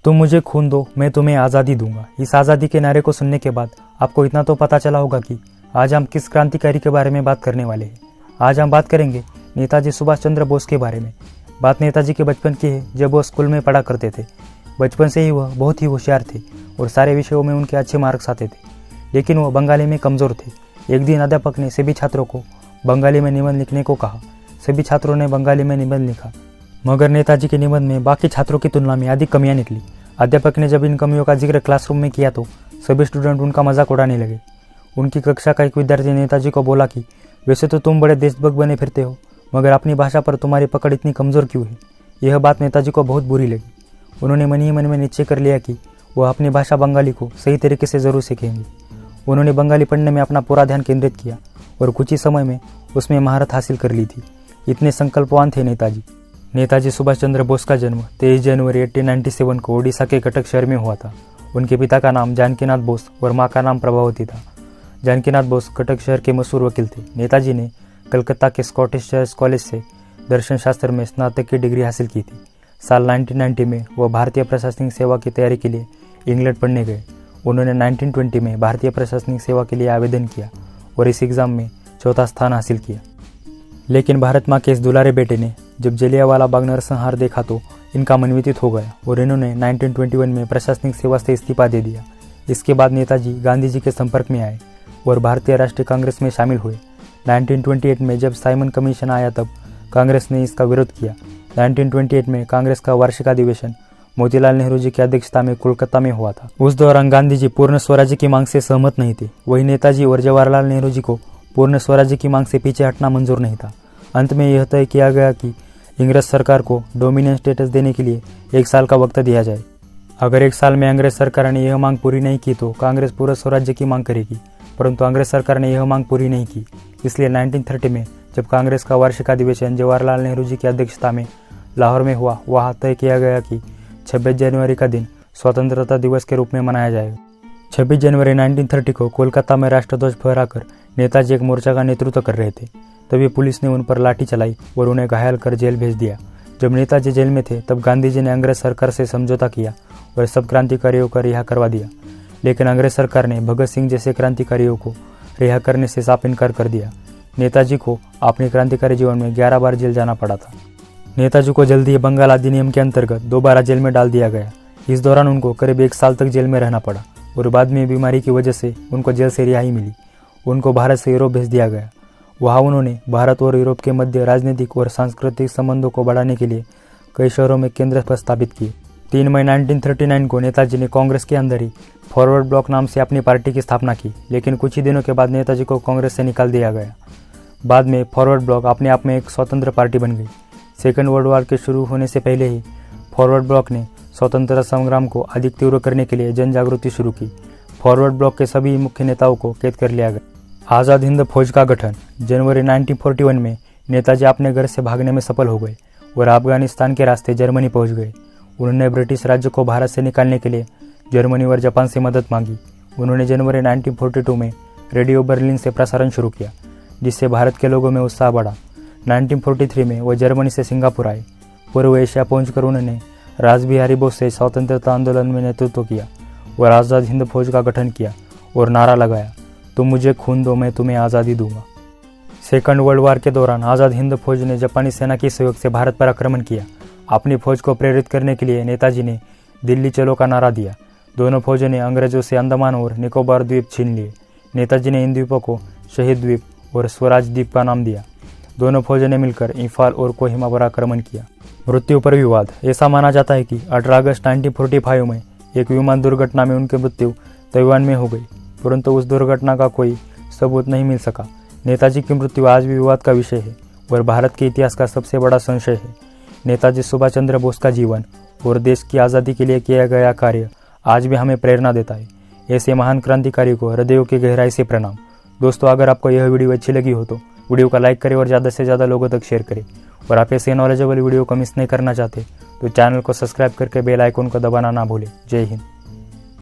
तुम मुझे खून दो, मैं तुम्हें आज़ादी दूंगा। इस आज़ादी के नारे को सुनने के बाद आपको इतना तो पता चला होगा कि आज हम किस क्रांतिकारी के बारे में बात करने वाले हैं। आज हम बात करेंगे नेताजी सुभाष चंद्र बोस के बारे में। बात नेताजी के बचपन की है, जब वो स्कूल में पढ़ा करते थे। बचपन से ही वह बहुत ही होशियार थे और सारे विषयों में उनके अच्छे मार्क्स आते थे, लेकिन वह बंगाली में कमज़ोर थे। एक दिन अध्यापक ने सभी छात्रों को बंगाली में निबंध लिखने को कहा। सभी छात्रों ने बंगाली में निबंध लिखा, मगर नेताजी के निबंध में बाकी छात्रों की तुलना में अधिक कमियां निकली। अध्यापक ने जब इन कमियों का जिक्र क्लासरूम में किया तो सभी स्टूडेंट उनका मजाक उड़ाने लगे। उनकी कक्षा का एक विद्यार्थी नेताजी को बोला कि वैसे तो तुम बड़े देशभक्त बने फिरते हो, मगर अपनी भाषा पर तुम्हारी पकड़ इतनी कमज़ोर क्यों है। यह बात नेताजी को बहुत बुरी लगी। उन्होंने मन ही मन में निश्चय कर लिया कि वह अपनी भाषा बंगाली को सही तरीके से ज़रूर सीखेंगे। उन्होंने बंगाली पढ़ने में अपना पूरा ध्यान केंद्रित किया और कुछ ही समय में उसमें महारत हासिल कर ली थी। इतने संकल्पवान थे नेताजी सुभाष चंद्र बोस का जन्म 23 जनवरी 1897 को ओडिशा के कटक शहर में हुआ था। उनके पिता का नाम जानकीनाथ बोस और मां का नाम प्रभावती था। जानकीनाथ बोस कटक शहर के मशहूर वकील थे। नेताजी ने कलकत्ता के स्कॉटिश चर्च कॉलेज से दर्शन शास्त्र में स्नातक की डिग्री हासिल की थी। साल 1990 में वह भारतीय प्रशासनिक सेवा की तैयारी के लिए इंग्लैंड पढ़ने गए। उन्होंने 1920 में भारतीय प्रशासनिक सेवा के लिए आवेदन किया और इस एग्ज़ाम में चौथा स्थान हासिल किया। लेकिन भारत माँ के इस दुलारे बेटे ने जब जलियांवाला बाग नरसंहार देखा तो इनका मन व्यतीत हो गया और इन्होंने 1921 में प्रशासनिक सेवा से इस्तीफा दे दिया। इसके बाद नेताजी गांधी जी के संपर्क में आए और भारतीय राष्ट्रीय कांग्रेस में शामिल हुए। 1928 में जब साइमन कमीशन आया तब कांग्रेस ने इसका विरोध किया। 1928 में कांग्रेस का वार्षिक अधिवेशन मोतीलाल नेहरू जी की अध्यक्षता में कोलकाता में हुआ था। उस दौरान गांधी जी पूर्ण स्वराज्य की मांग से सहमत नहीं थे। वही नेताजी और जवाहरलाल नेहरू जी को पूर्ण स्वराज्य की मांग से पीछे हटना मंजूर नहीं था। अंत में यह तय किया गया कि अंग्रेज सरकार को डोमिनियन स्टेटस देने के लिए 1 साल का वक्त दिया जाए। अगर 1 साल में अंग्रेज सरकार ने यह मांग पूरी नहीं की तो कांग्रेस पूर्ण स्वराज्य की मांग करेगी, परंतु अंग्रेज सरकार ने यह मांग पूरी नहीं की। इसलिए 1930 में जब कांग्रेस का वार्षिक अधिवेशन जवाहरलाल नेहरू जी की अध्यक्षता में लाहौर में हुआ, वहाँ तय किया गया कि 26 जनवरी का दिन स्वतंत्रता दिवस के रूप में मनाया जाएगा। 26 जनवरी 1930 को कोलकाता में राष्ट्रध्वज फहराकर नेताजी एक मोर्चा का नेतृत्व कर रहे थे। तभी पुलिस ने उन पर लाठी चलाई और उन्हें घायल कर जेल भेज दिया। जब नेताजी जेल में थे तब गांधी जी ने अंग्रेज सरकार से समझौता किया और सब क्रांतिकारियों को रिहा करवा दिया। लेकिन अंग्रेज सरकार ने भगत सिंह जैसे क्रांतिकारियों को रिहा करने से साफ इनकार कर दिया। नेताजी को अपने क्रांतिकारी जीवन में 11 बार जेल जाना पड़ा था। नेताजी को जल्दी ही बंगाल अधिनियम के अंतर्गत दोबारा जेल में डाल दिया गया। इस दौरान उनको करीब 1 साल तक जेल में रहना पड़ा और बाद में बीमारी की वजह से उनको जेल से रिहाई मिली। उनको भारत से यूरोप भेज दिया गया। वहाँ उन्होंने भारत और यूरोप के मध्य राजनीतिक और सांस्कृतिक संबंधों को बढ़ाने के लिए कई शहरों में केंद्र स्थापित किए। 3 मई 1939 को नेताजी ने कांग्रेस के अंदर ही फॉरवर्ड ब्लॉक नाम से अपनी पार्टी की स्थापना की, लेकिन कुछ ही दिनों के बाद नेताजी को कांग्रेस से निकाल दिया गया। बाद में फॉरवर्ड ब्लॉक अपने आप में एक स्वतंत्र पार्टी बन गई। सेकेंड वर्ल्ड वॉर के शुरू होने से पहले ही फॉरवर्ड ब्लॉक ने स्वतंत्रता संग्राम को अधिक तीव्र करने के लिए जन जागृति शुरू की। फॉरवर्ड ब्लॉक के सभी मुख्य नेताओं को कैद कर लिया गया। आज़ाद हिंद फौज का गठन जनवरी 1941 में नेताजी अपने घर से भागने में सफल हो गए और अफगानिस्तान के रास्ते जर्मनी पहुंच गए। उन्होंने ब्रिटिश राज्य को भारत से निकालने के लिए जर्मनी और जापान से मदद मांगी। उन्होंने जनवरी 1942 में रेडियो बर्लिन से प्रसारण शुरू किया, जिससे भारत के लोगों में उत्साह बढ़ा। 1943 में वह जर्मनी से सिंगापुर आए। पूर्व एशिया पहुंचकर उन्होंने रासबिहारी बोस से स्वतंत्रता आंदोलन में नेतृत्व किया और आज़ाद हिंद फौज का गठन किया और नारा लगाया, तुम मुझे खून दो, मैं तुम्हें आज़ादी दूंगा। सेकंड वर्ल्ड वॉर के दौरान आज़ाद हिंद फौज ने जापानी सेना के सहयोग से भारत पर आक्रमण किया। अपनी फौज को प्रेरित करने के लिए नेताजी ने दिल्ली चलो का नारा दिया। दोनों फौजों ने अंग्रेजों से अंडमान और निकोबार द्वीप छीन लिए। नेताजी ने इन द्वीपों को शहीद द्वीप और स्वराज द्वीप का नाम दिया। दोनों फौजों ने मिलकर इम्फाल और कोहिमा पर आक्रमण किया। मृत्यु पर विवाद। ऐसा माना जाता है कि 18 अगस्त 1945 में एक विमान दुर्घटना में उनकी मृत्यु ताइवान में हो गई, परंतु उस दुर्घटना का कोई सबूत नहीं मिल सका। नेताजी की मृत्यु आज भी विवाद का विषय है और भारत के इतिहास का सबसे बड़ा संशय है। नेताजी सुभाष चंद्र बोस का जीवन और देश की आज़ादी के लिए किया गया कार्य आज भी हमें प्रेरणा देता है। ऐसे महान क्रांतिकारी को हृदयों की गहराई से प्रणाम। दोस्तों, अगर आपको यह वीडियो अच्छी लगी हो तो वीडियो का लाइक करें और ज़्यादा से ज़्यादा लोगों तक शेयर करें। और आप ऐसे नॉलेजेबल वीडियो को मिस नहीं करना चाहते तो चैनल को सब्सक्राइब करके बेल आइकन को दबाना ना भूलें। जय हिंद।